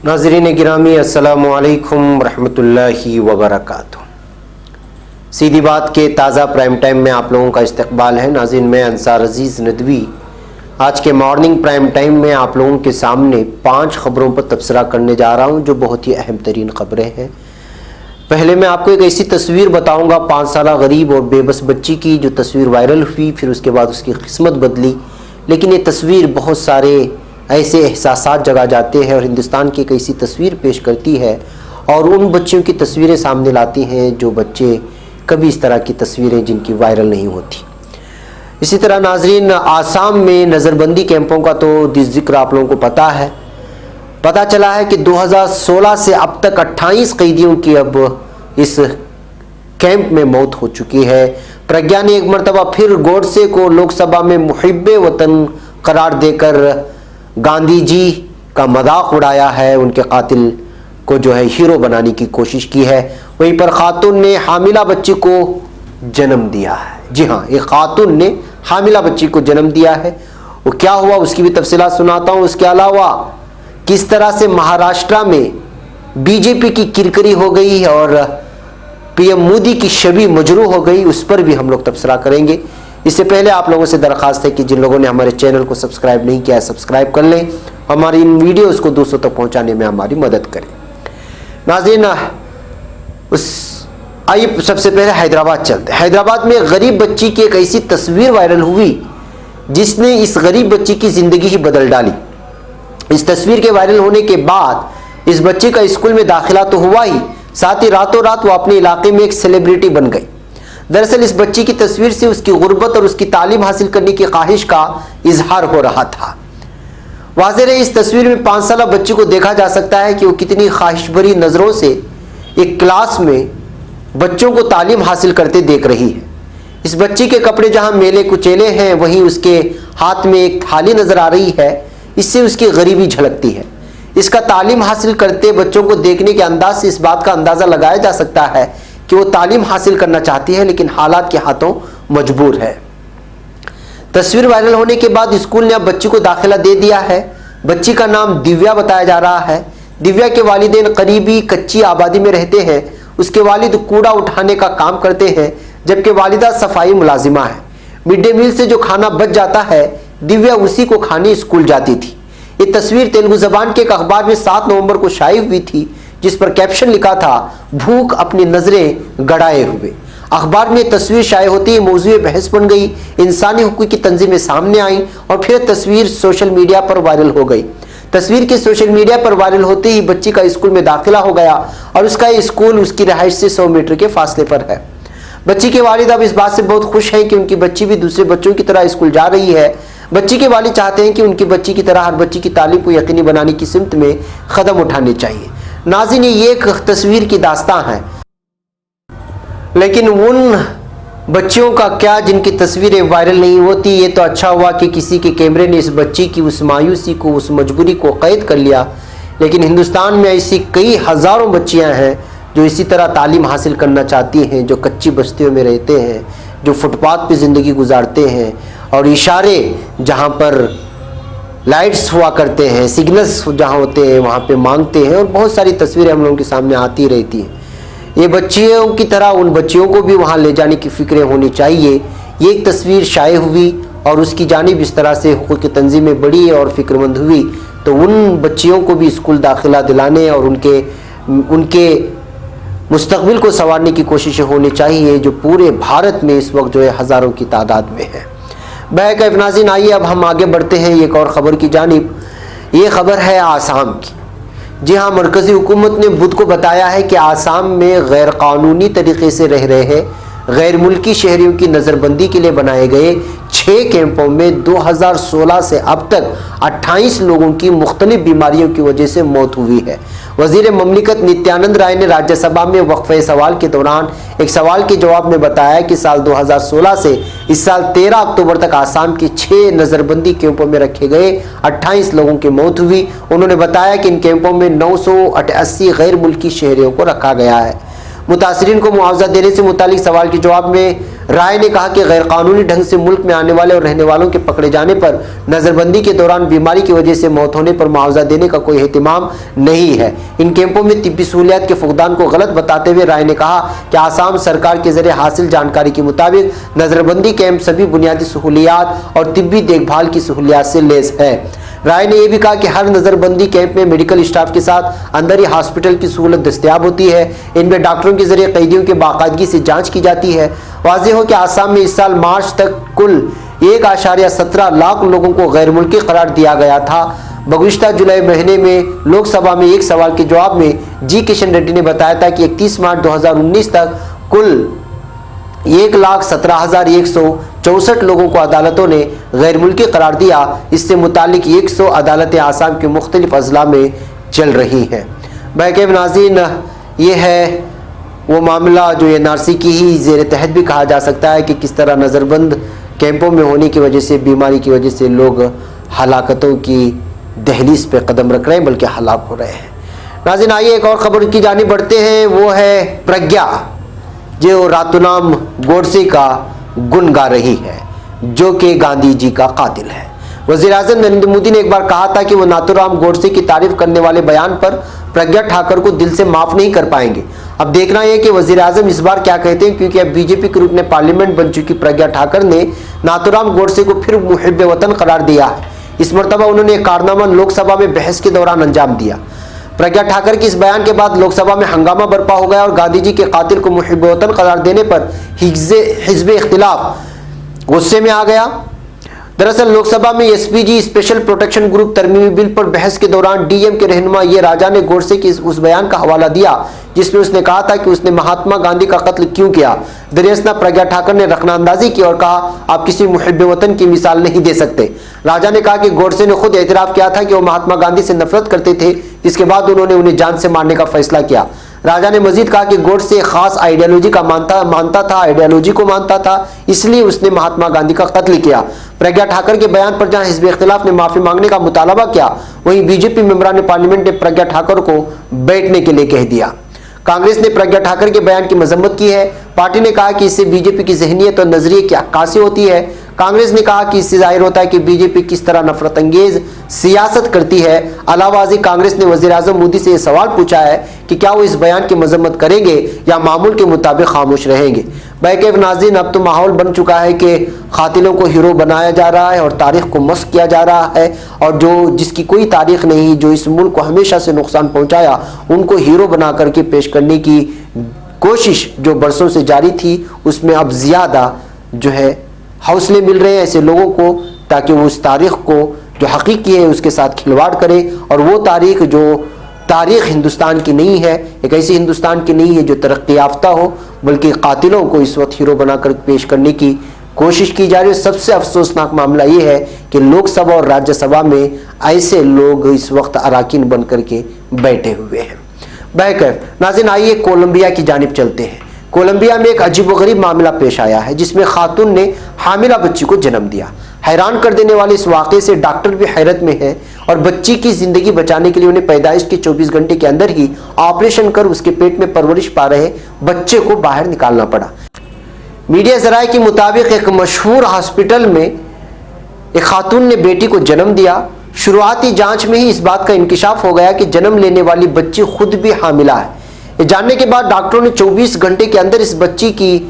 नाज़रीन गिरामी अस्सलामु अलैकुम रहमतुल्लाहि व बरकातुहू। सीधी बात के ताज़ा प्राइम टाइम में आप लोगों का इस्तकबाल है। नाज़रीन मैं अंसार अजीज़ नदवी आज के मॉर्निंग प्राइम टाइम में आप लोगों के सामने 5 खबरों पर तबसरा करने जा रहा हूं जो बहुत ही अहम तरीन खबरें हैं। पहले मैं आपको एक ऐसी तस्वीर बताऊंगा 5 साला गरीब और बेबस बच्ची की, जो तस्वीर वायरल हुई, फिर उसके बाद उसकी किस्मत बदली। लेकिन ये तस्वीर बहुत सारे ऐसे एहसासात जगा जाते हैं और हिंदुस्तान की एक ऐसी तस्वीर पेश करती है और उन बच्चों की तस्वीरें सामने लाती हैं जो बच्चे कभी इस तरह की तस्वीरें जिनकी वायरल नहीं होती। इसी तरह नाजरीन आसाम में नज़रबंदी कैंपों का तो जिक्र आप लोगों को पता है। पता चला है कि 2016 से अब तक 28 कैदियों की अब इस कैंप में मौत हो चुकी है। प्रज्ञा ने एक मरतबा फिर गोडसे को लोकसभा में मुहिब्बे वतन करार देकर गांधी जी का मजाक उड़ाया है, उनके कातिल को जो है हीरो बनाने की कोशिश की है। वहीं पर खातून ने हामिला बच्ची को जन्म दिया है। जी हाँ, एक खातून ने हामिला बच्ची को जन्म दिया है। वो क्या हुआ उसकी भी तफसीलात सुनाता हूँ। उसके अलावा किस तरह से महाराष्ट्र में बीजेपी की किरकिरी हो गई और पीएम मोदी की छवि मजरू हो गई, उस पर भी हम लोग तबसरा करेंगे। इससे पहले आप लोगों से दरख्वास्त है कि जिन लोगों ने हमारे चैनल को सब्सक्राइब नहीं किया है सब्सक्राइब कर लें, हमारी इन वीडियोस को दूसरों तक पहुंचाने में हमारी मदद करें। नाज़रीन आइए सबसे पहले हैदराबाद चलते हैं। हैदराबाद में गरीब बच्ची की एक ऐसी तस्वीर वायरल हुई जिसने इस गरीब बच्ची की जिंदगी ही बदल डाली। इस तस्वीर के वायरल होने के बाद इस बच्चे का स्कूल में दाखिला तो हुआ ही, साथ ही रातों रात वो अपने इलाके में एक सेलिब्रिटी बन गई। दरअसल इस बच्ची की तस्वीर से उसकी गुर्बत और उसकी तालीम हासिल करने की ख्वाहिश का इजहार हो रहा था। वाज़ेह है इस तस्वीर में 5 साला बच्ची को देखा जा सकता है कि वो कितनी ख्वाहिश भरी नज़रों से एक क्लास में बच्चों को तालीम हासिल करते देख रही है। इस बच्ची के कपड़े जहां मेले कुचेले हैं, वहीं उसके हाथ में एक थाली नजर आ रही है। इससे उसकी गरीबी झलकती है। इसका तालीम हासिल करते बच्चों को देखने के अंदाज से इस बात का अंदाजा लगाया जा सकता है कि वो तालीम हासिल करना चाहती है लेकिन हालात के हाथों मजबूर है। तस्वीर वायरल होने के बाद स्कूल ने अब बच्ची को दाखिला दे दिया है। बच्ची का नाम दिव्या बताया जा रहा है। दिव्या के वालिदैन करीबी कच्ची आबादी में रहते हैं। उसके वालिद कूड़ा उठाने का काम करते हैं जबकि वालिदा सफाई मुलाजिमा है। मिड डे मील से जो खाना बच जाता है दिव्या उसी को खाने स्कूल जाती थी। ये तस्वीर तेलुगु जबान के एक अखबार में 7 नवंबर को शाया हुई थी जिस पर कैप्शन लिखा था, भूख अपनी नजरें गड़ाए हुए। अखबार में तस्वीर शाया होती ही मौजूए बहस बन गई, इंसानी हुकूक की तंजीमें सामने आई और फिर तस्वीर सोशल मीडिया पर वायरल हो गई। तस्वीर के सोशल मीडिया पर वायरल होते ही बच्ची का स्कूल में दाखिला हो गया और उसका स्कूल उसकी रिहाइश से 100 मीटर के फासले पर है। बच्ची के वालिद अब इस बात से बहुत खुश हैं कि उनकी बच्ची भी दूसरे बच्चों की तरह स्कूल जा रही है। बच्ची के वालिद चाहते हैं कि उनकी बच्ची की तरह हर बच्ची की तालीम को यकीनी बनाने की सिमत में कदम उठाने चाहिए। नाज़रीन ये एक तस्वीर की दास्तां है, लेकिन उन बच्चियों का क्या जिनकी तस्वीरें वायरल नहीं होती। ये तो अच्छा हुआ कि किसी के कैमरे ने इस बच्ची की उस मायूसी को, उस मजबूरी को कैद कर लिया। लेकिन हिंदुस्तान में ऐसी कई हज़ारों बच्चियां हैं जो इसी तरह तालीम हासिल करना चाहती हैं, जो कच्ची बस्तियों में रहते हैं, जो फुटपाथ पे ज़िंदगी गुजारते हैं और इशारे जहाँ पर लाइट्स हुआ करते हैं, सिग्नल्स जहाँ होते हैं वहाँ पे मांगते हैं और बहुत सारी तस्वीरें हम लोगों के सामने आती रहती हैं। ये बच्चियों की तरह उन बच्चियों को भी वहाँ ले जाने की फ़िक्रें होनी चाहिए। ये एक तस्वीर शाये हुई और उसकी जानिब इस तरह से हुकूक की तंजीमें बढ़ी और फ़िक्रमंद हुई तो उन बच्चियों को भी स्कूल दाखिला दिलाने और उनके मुस्तकबिल को संवारने की कोशिशें होनी चाहिए जो पूरे भारत में इस वक्त जो है हज़ारों की तादाद में है। बैक नाज़रीन आइए अब हम आगे बढ़ते हैं एक और ख़बर की जानिब। ये खबर है आसाम की। जी हाँ, मरकज़ी हुकूमत ने बुध को बताया है कि आसाम में गैर कानूनी तरीके से रह रहे गैर मुल्की शहरियों की नज़रबंदी के लिए बनाए गए 6 कैंपों में 2016 से अब तक 28 लोगों की मुख्तलिफ बीमारियों की वजह से मौत हुई है। वज़ीर ममलिकत नित्यानंद राय ने राज्यसभा में वक्फ़े सवाल के दौरान एक सवाल के जवाब में बताया कि साल 2016 से इस साल 13 अक्टूबर तक आसाम के 6 नज़रबंदी कैंपों में रखे गए 28 लोगों की मौत हुई। उन्होंने बताया कि इन कैंपों में 988 गैर मुल्की शहरियों को रखा गया है। मुतासरीन को मुआवजा देने से मुतालिक सवाल के जवाब में राय ने कहा कि गैरकानूनी ढंग से मुल्क में आने वाले और रहने वालों के पकड़े जाने पर नजरबंदी के दौरान बीमारी की वजह से मौत होने पर मुआवजा देने का कोई एहतिमाम नहीं है। इन कैंपों में तिब्बी सहूलियात के फुकदान को गलत बताते हुए राय ने कहा कि आसाम सरकार के जरिए हासिल जानकारी के मुताबिक नजरबंदी कैंप सभी बुनियादी सहूलियात और तिब्बी देखभाल की सहूलियात से लैस है। राय ने यह भी कहा कि हर नजरबंदी कैंप में मेडिकल स्टाफ के साथ अंदर ही हॉस्पिटल की सहूलत दस्तयाब होती है। इनमें डॉक्टरों के जरिए कैदियों की बाकायदगी से जांच की जाती है। वाज़ेह हो कि आसाम में इस साल मार्च तक कुल 1.17 लाख लोगों को गैर मुल्की करार दिया गया था। गुज़िश्ता जुलाई महीने में लोकसभा में एक सवाल के जवाब में जी किशन रेड्डी ने बताया था कि 31 मार्च 2019 तक कुल 1,17,164 लोगों को अदालतों ने गैर मुल्की करार दिया। इससे मुतालिक 100 अदालतें आसाम के मुख्तलिफ अजला में चल रही हैं। बहके नाज़रीन, ये है वो मामला जो NRC की ही ज़ेर तहत भी कहा जा सकता है कि किस तरह नज़रबंद कैंपों में होने की वजह से, बीमारी की वजह से लोग हलाकतों की दहलीज पे कदम रख रहे हैं, बल्कि हलाक हो रहे हैं। नाज़रीन, आइए एक और खबर की जानिब बढ़ते हैं। वो है प्रज्ञा, जो नाथूराम गोडसे का गुण गा रही है, जो कि गांधी जी का कातिल है। वज़ीर-ए-आज़म नरेंद्र मोदी ने एक बार कहा था कि वो नाथूराम गोडसे की तारीफ करने वाले बयान पर प्रज्ञा ठाकुर को दिल से माफ नहीं कर पाएंगे। अब देखना है कि वज़ीर-ए-आज़म इस बार क्या कहते हैं, क्योंकि अब बीजेपी के रुकने पार्लियामेंट बन चुकी प्रज्ञा ठाकुर ने नाथूराम गोडसे को फिर मुहिब्बे वतन करार दिया है। इस मरतबा उन्होंने एक कारनामा लोकसभा में बहस के दौरान अंजाम दिया। प्रज्ञा ठाकुर के इस बयान के बाद लोकसभा में हंगामा बरपा हो गया और गांधी जी के कातिल को मुहिब्बे वतन करार देने पर हिज़्ब इख्तिलाफ गुस्से में आ गया। दरअसल लोकसभा में SPG स्पेशल प्रोटेक्शन ग्रुप तरमीमी बिल पर बहस के दौरान DM के रहनुमा ये राजा ने गोडसे के उस बयान का हवाला दिया जिसमें उसने कहा था कि उसने महात्मा गांधी का कत्ल क्यों किया। दरियासना प्रज्ञा ठाकुर ने रखनांदाजी की और कहा, आप किसी मुहिब्बे वतन की मिसाल नहीं दे सकते। राजा ने कहा कि गोडसे ने खुद एतराफ़ किया था कि वो महात्मा गांधी से नफरत करते थे, जिसके बाद उन्होंने उन्हें जान से मारने का फैसला किया। राजा ने मजीद कहा कि गोडसे खास आइडियोलॉजी का आइडियोलॉजी को मानता था, इसलिए उसने महात्मा गांधी का कत्ल किया। प्रज्ञा ठाकुर के बयान पर जहां हिज़्ब इख्तिलाफ ने माफी मांगने का मुतालबा किया, वहीं बीजेपी मेंबरान पार्लियामेंट ने प्रज्ञा ठाकुर को बैठने के लिए कह दिया। कांग्रेस ने प्रज्ञा ठाकुर के बयान की मजम्मत की है। पार्टी ने कहा कि इससे बीजेपी की ज़हनियत और नजरिए की अक्कासी होती है। कांग्रेस ने कहा कि इससे जाहिर होता है कि बीजेपी किस तरह नफरत अंगेज सियासत करती है। अलावाजी कांग्रेस ने वज़ीर-ए-आज़म मोदी से यह सवाल पूछा है कि क्या वो इस बयान की मजम्मत करेंगे या मामूल के मुताबिक खामोश रहेंगे। बैकेफ नाज़रीन, अब तो माहौल बन चुका है कि कातिलों को हीरो बनाया जा रहा है और तारीख को मस्क किया जा रहा है, और जो जिसकी कोई तारीख नहीं, जो इस मुल्क को हमेशा से नुकसान पहुंचाया, उनको हीरो बना करके पेश करने की कोशिश जो बरसों से जारी थी, उसमें अब ज़्यादा जो है हौसले मिल रहे हैं ऐसे लोगों को, ताकि वो उस तारीख को जो हकीकी है उसके साथ खिलवाड़ करे। और वो तारीख जो तारीख हिंदुस्तान की नहीं है, एक ऐसी हिंदुस्तान की नहीं है जो तरक्की याफ्ता हो, बल्कि कातिलों को इस वक्त हीरो बनाकर पेश करने की कोशिश की जा रही है। सबसे अफसोसनाक मामला ये है कि लोकसभा और राज्यसभा में ऐसे लोग इस वक्त अराकीन बन करके बैठे हुए हैं। बहरकैफ नाज़रीन, आइए कोलंबिया की जानिब चलते हैं। कोलंबिया में एक अजीबोगरीब मामला पेश आया है जिसमें खातून ने हामिला बच्ची को जन्म दिया। हैरान कर देने वाले इस वाक़े से डॉक्टर भी हैरत में है और बच्ची की ज़िंदगी बचाने के लिए उन्हें पैदाइश के 24 घंटे के अंदर ही ऑपरेशन कर उसके पेट में परवरिश पा रहे बच्चे को बाहर निकालना पड़ा। मीडिया ज़राए के मुताबिक एक मशहूर हॉस्पिटल में एक खातून ने बेटी को जन्म दिया। शुरुआती जांच में ही इस बात का इंकिशाफ हो गया कि जन्म लेने वाली बच्ची खुद भी हामिला है। ये जानने के बाद डॉक्टरों ने 24 घंटे के अंदर इस बच्ची की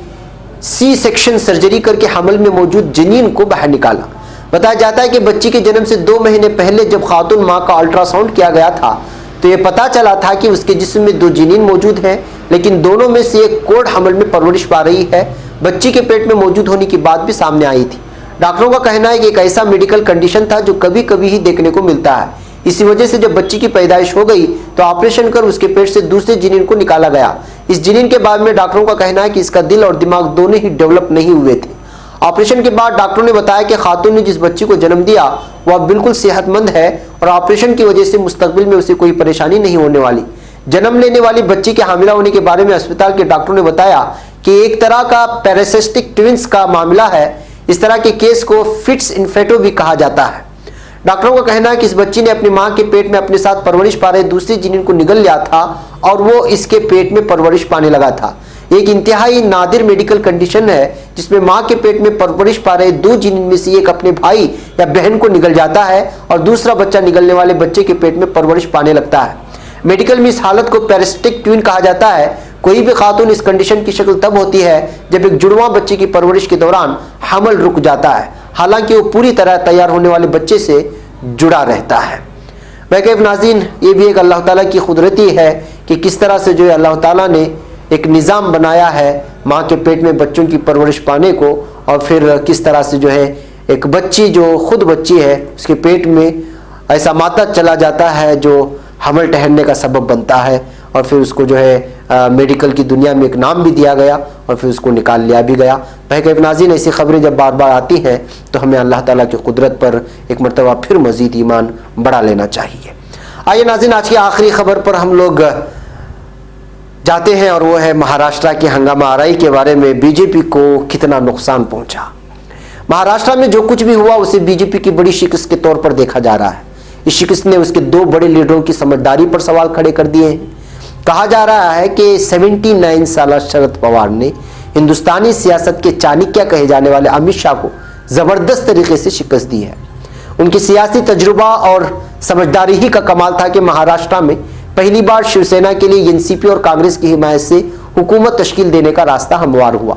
C-सेक्शन सर्जरी करके हमल में मौजूद जनीन को बाहर निकाला। बताया जाता है कि बच्ची के जन्म से 2 महीने पहले जब खातून माँ का अल्ट्रासाउंड किया गया था तो ये पता चला था कि उसके जिस्म में 2 जनीन मौजूद हैं, लेकिन दोनों में से एक कोढ़ हमल में परवरिश पा रही है। बच्ची के पेट में मौजूद होने की बात भी सामने आई थी। डॉक्टरों का कहना है कि एक ऐसा मेडिकल कंडीशन था जो कभी कभी ही देखने को मिलता है। इसी वजह से जब बच्ची की पैदाइश हो गई तो ऑपरेशन कर उसके पेट से दूसरे जनीन को निकाला गया। इस जनीन के बाद में डॉक्टरों का कहना है कि इसका दिल और दिमाग दोनों ही डेवलप नहीं हुए थे। ऑपरेशन के बाद डॉक्टरों ने बताया कि खातून ने जिस बच्ची को जन्म दिया वह बिल्कुल सेहतमंद है और ऑपरेशन की वजह से मुस्तकबिल में उसे कोई परेशानी नहीं होने वाली। जन्म लेने वाली बच्ची के हामिला होने के बारे में अस्पताल के डॉक्टरों ने बताया कि एक तरह का पैरासिस्टिक ट्विंस का मामला है। इस तरह के केस को फिट्स इन्फेटो भी कहा जाता है। डॉक्टरों का कहना है कि इस बच्ची ने अपनी मां के पेट में अपने साथ परवरिश पा रहे दूसरी जनीन को निगल लिया था और वो इसके पेट में परवरिश पाने लगा था। एक इंतहाई नादिर मेडिकल कंडीशन है जिसमें मां के पेट में परवरिश पा रहे दो जीन में से एक अपने भाई या बहन को निगल जाता है और दूसरा बच्चा निगलने वाले बच्चे के पेट में परवरिश पाने लगता है। मेडिकल में इस हालत को पैरासिटिक ट्विन कहा जाता है। कोई भी खातून इस कंडीशन की शक्ल तब होती है जब एक जुड़वा बच्चे की परवरिश के दौरान हमल रुक जाता है, हालांकि वो पूरी तरह तैयार होने वाले बच्चे से जुड़ा रहता है। महकैफ नाज़रीन, ये भी एक अल्लाह ताला की कुदरती है कि किस तरह से जो है अल्लाह ताला ने एक निज़ाम बनाया है माँ के पेट में बच्चों की परवरिश पाने को, और फिर किस तरह से जो है एक बच्ची जो खुद बच्ची है उसके पेट में ऐसा मादा चला जाता है जो हमल ठहरने का सबब बनता है, और फिर उसको जो है मेडिकल की दुनिया में एक नाम भी दिया गया और फिर उसको निकाल लिया भी गया। महकैफ नाज़रीन, ऐसी खबरें जब बार बार आती हैं तो हमें अल्लाह ताला की कुदरत पर एक मरतबा फिर मज़ीद ईमान बढ़ा लेना चाहिए। आइए नाज़रीन, आज की आखिरी खबर पर हम लोग जाते हैं और वो है महाराष्ट्र की हंगामा आराई के बारे में। बीजेपी को कितना नुकसान पहुंचा। महाराष्ट्र में जो कुछ भी हुआ उसे बीजेपी की बड़ी शिकस्त के तौर पर देखा जा रहा है। इस शिकस्त ने उसके दो बड़े लीडरों की समझदारी पर सवाल खड़े कर दिए हैं। कहा जा रहा है कि 79 साल शरद पवार ने हिंदुस्तानी सियासत के चाणक्य कहे जाने वाले अमित शाह को जबरदस्त तरीके से शिकस्त दी है। उनकी सियासी तजुर्बा और समझदारी ही का कमाल था कि महाराष्ट्र में पहली बार शिवसेना के लिए एनसीपी और कांग्रेस की हिमायत से हुकूमत तश्कील देने का रास्ता हमवार हुआ।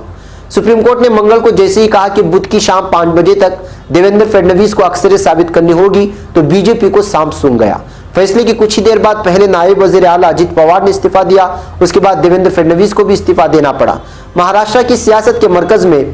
सुप्रीम कोर्ट ने मंगल को जैसे ही कहा कि बुध की शाम 5 बजे तक देवेंद्र फडणवीस को अक्सरियत साबित करनी होगी तो बीजेपी को सांप सूंघ गया। फैसले की कुछ ही देर बाद पहले नायब वजीर आला अजित पवार ने इस्तीफा दिया, उसके बाद देवेंद्र फडणवीस को भी इस्तीफा देना पड़ा। महाराष्ट्र की सियासत के मरकज में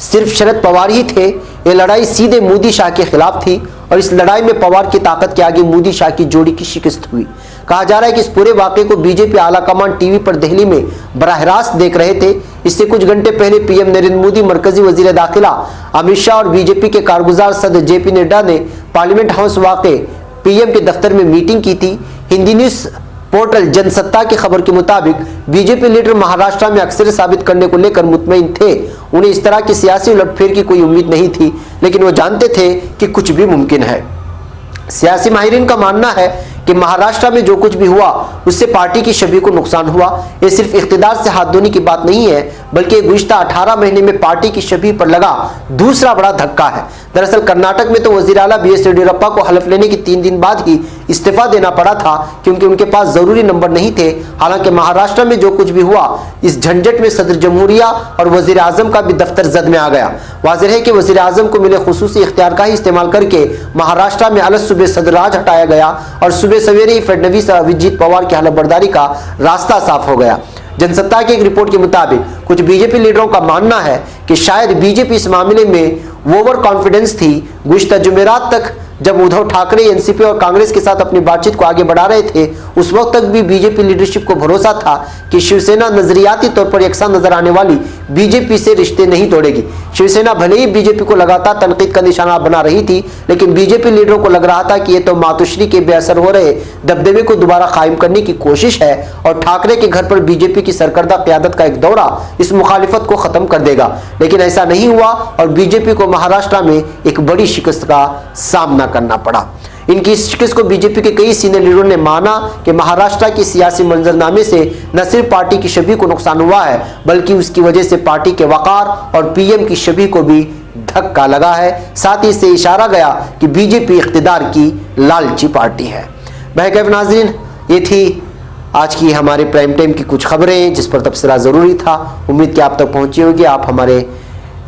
सिर्फ शरद पवार ही थे। ये लड़ाई सीधे मोदी शाह के खिलाफ थी और इस लड़ाई में पवार की ताकत के आगे मोदी शाह की जोड़ी की शिकस्त हुई। कहा जा रहा है कि इस पूरे वाकये को बीजेपी आला कमान टीवी पर दिल्ली में बराह रास्त देख रहे थे। इससे कुछ घंटे पहले पीएम नरेंद्र मोदी, मरकजी वजीर दाखिला अमित शाह और बीजेपी के कारगुजार सदस्य जेपी नड्डा ने पार्लियामेंट हाउस वाक़े पीएम के दफ्तर में मीटिंग की थी। हिंदी न्यूज पोर्टल जनसत्ता की खबर के मुताबिक बीजेपी लीडर महाराष्ट्र में अक्सर साबित करने को लेकर मुतमईन थे। उन्हें इस तरह की सियासी उलटफेर की कोई उम्मीद नहीं थी, लेकिन वो जानते थे कि कुछ भी मुमकिन है। सियासी माहिरीन का मानना है कि महाराष्ट्र में जो कुछ भी हुआ उससे पार्टी की छवि को नुकसान हुआ। ये सिर्फ इख्तिदार से हाथ धोने की बात नहीं है, बल्कि गुज़िश्ता 18 महीने में पार्टी की छवि पर लगा दूसरा बड़ा धक्का है। दरअसल कर्नाटक में तो वजीर आला बीएस येडियुरप्पा को हलफ लेने के 3 दिन बाद ही इस्तीफा देना पड़ा था क्योंकि उनके पास जरूरी नंबर नहीं थे। हालांकि महाराष्ट्र में जो कुछ भी हुआ इस झंझट में सदर जमहूरिया और वजीर आजम का भी दफ्तर जद में आ गया। वाज़ेह है कि वजीर आजम को मिले खुसूसी इख्तियार का ही इस्तेमाल करके महाराष्ट्र में अलग सुबह सदराज हटाया गया और सुबह सवेरे ही फडणवीस और अभिजीत पवार की हलफबर्दारी का रास्ता साफ हो गया। जनसत्ता की एक रिपोर्ट के मुताबिक कुछ बीजेपी लीडरों का मानना है कि शायद बीजेपी इस मामले में ओवर कॉन्फिडेंस थी। गुज़िश्ता जुमेरात तक जब उद्धव ठाकरे एनसीपी और कांग्रेस के साथ अपनी बातचीत को आगे बढ़ा रहे थे, उस वक्त तक भी बीजेपी लीडरशिप को भरोसा था कि शिवसेना नजरियाती तौर पर यकसा नजर आने वाली बीजेपी से रिश्ते नहीं तोड़ेगी। शिवसेना भले ही बीजेपी को लगातार तनकीद का निशाना बना रही थी, लेकिन बीजेपी लीडरों को लग रहा था कि यह तो मातोश्री के बेअसर हो रहे दबदबे को दोबारा कायम करने की कोशिश है और ठाकरे के घर पर बीजेपी की सरकर्दा क़यादत का एक दौरा इस मुखालिफत को खत्म कर देगा। लेकिन ऐसा नहीं हुआ और बीजेपी को महाराष्ट्र में एक बड़ी शिकस्त का सामना करना पड़ा। इनकी शिकस्त को बीजेपी के कई सीनियर लीडरों ने माना कि महाराष्ट्र की सियासी मंजरनामे से न सिर्फ पार्टी की छवि को नुकसान हुआ है, बल्कि उसकी वजह से पार्टी के वकार और पीएम की छवि को भी धक्का लगा है। साथ ही इससे इशारा गया कि बीजेपी इख्तिदार की लालची पार्टी है। महकैफ नाज़रीन, ये थी आज की हमारे प्राइम टाइम की कुछ खबरें जिस पर तबसरा ज़रूरी था। उम्मीद कि आप तक पहुंची होगी। आप हमारे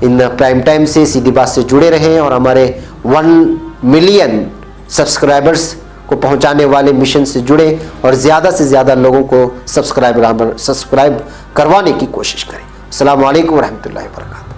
इन प्राइम टाइम से सीधी बात से जुड़े रहें और हमारे 1 मिलियन सब्सक्राइबर्स को पहुंचाने वाले मिशन से जुड़े और ज़्यादा से ज़्यादा लोगों को सब्सक्राइब करवाने की कोशिश करें। अस्सलामु अलैकुम रहमतुल्लाहि व बरकातहू।